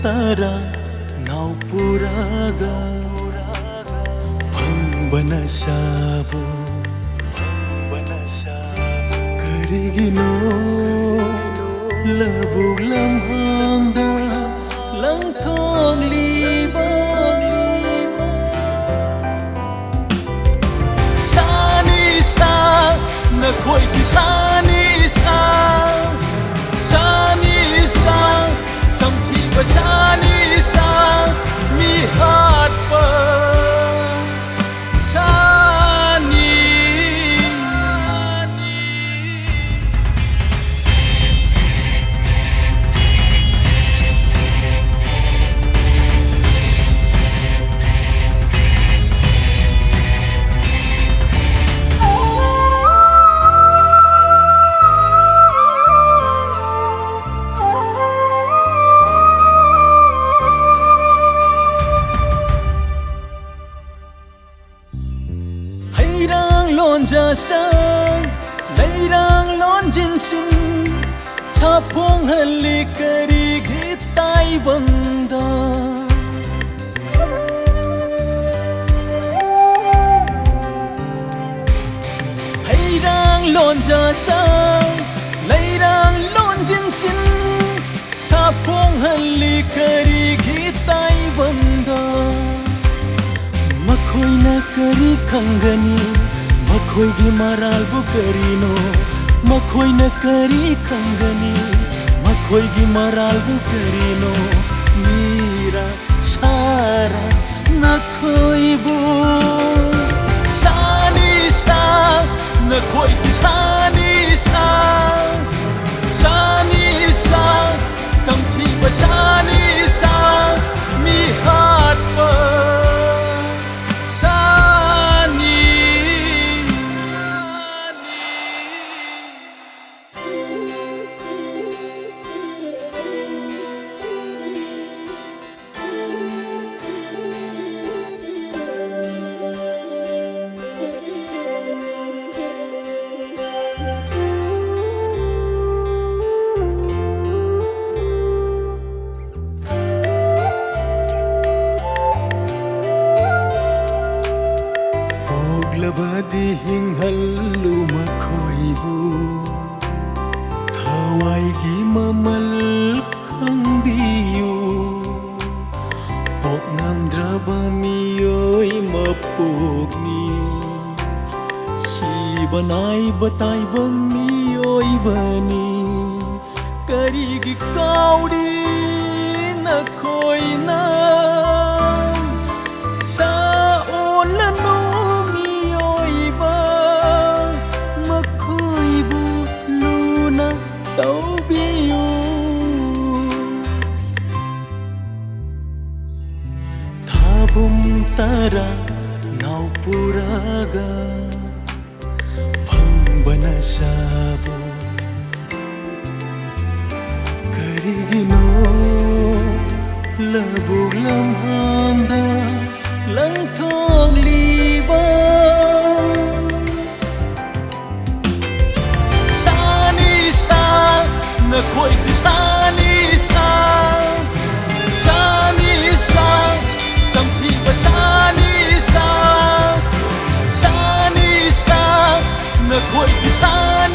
Tara naupuraga Pangbanasabo Karigino Labog lamhangda Langtong libang Sanisa Nakoy di sanisa Sanisa Sanisa mi hat pa Sani Jasang lairang lon jinsin sapong halikari gitai bangda lairang lon jasang lairang lon jinsin sapong halikari gitai bangda makoy na kari kanggani Makoy gi maral bukarino Makoy na kari kanggani Makoy gi maral bukarino Mira Sara nakoy bu Sanisa nakoy di sanisa Sanisa tamti ba sanisa mi hat pa Labadi hinghalu makoibu Thawai gi mamal khang biyu Pok namdra bamiyoy mapogni Si banay batay bang miyoy bani Karigi kaudi nakoy na Sa onlanu Tara naupuraga Pangbanasabo Karigino Labog lamhangda Langtong libang Sanisa nakoy di sanisa samtiba sanisa na ko'y di sana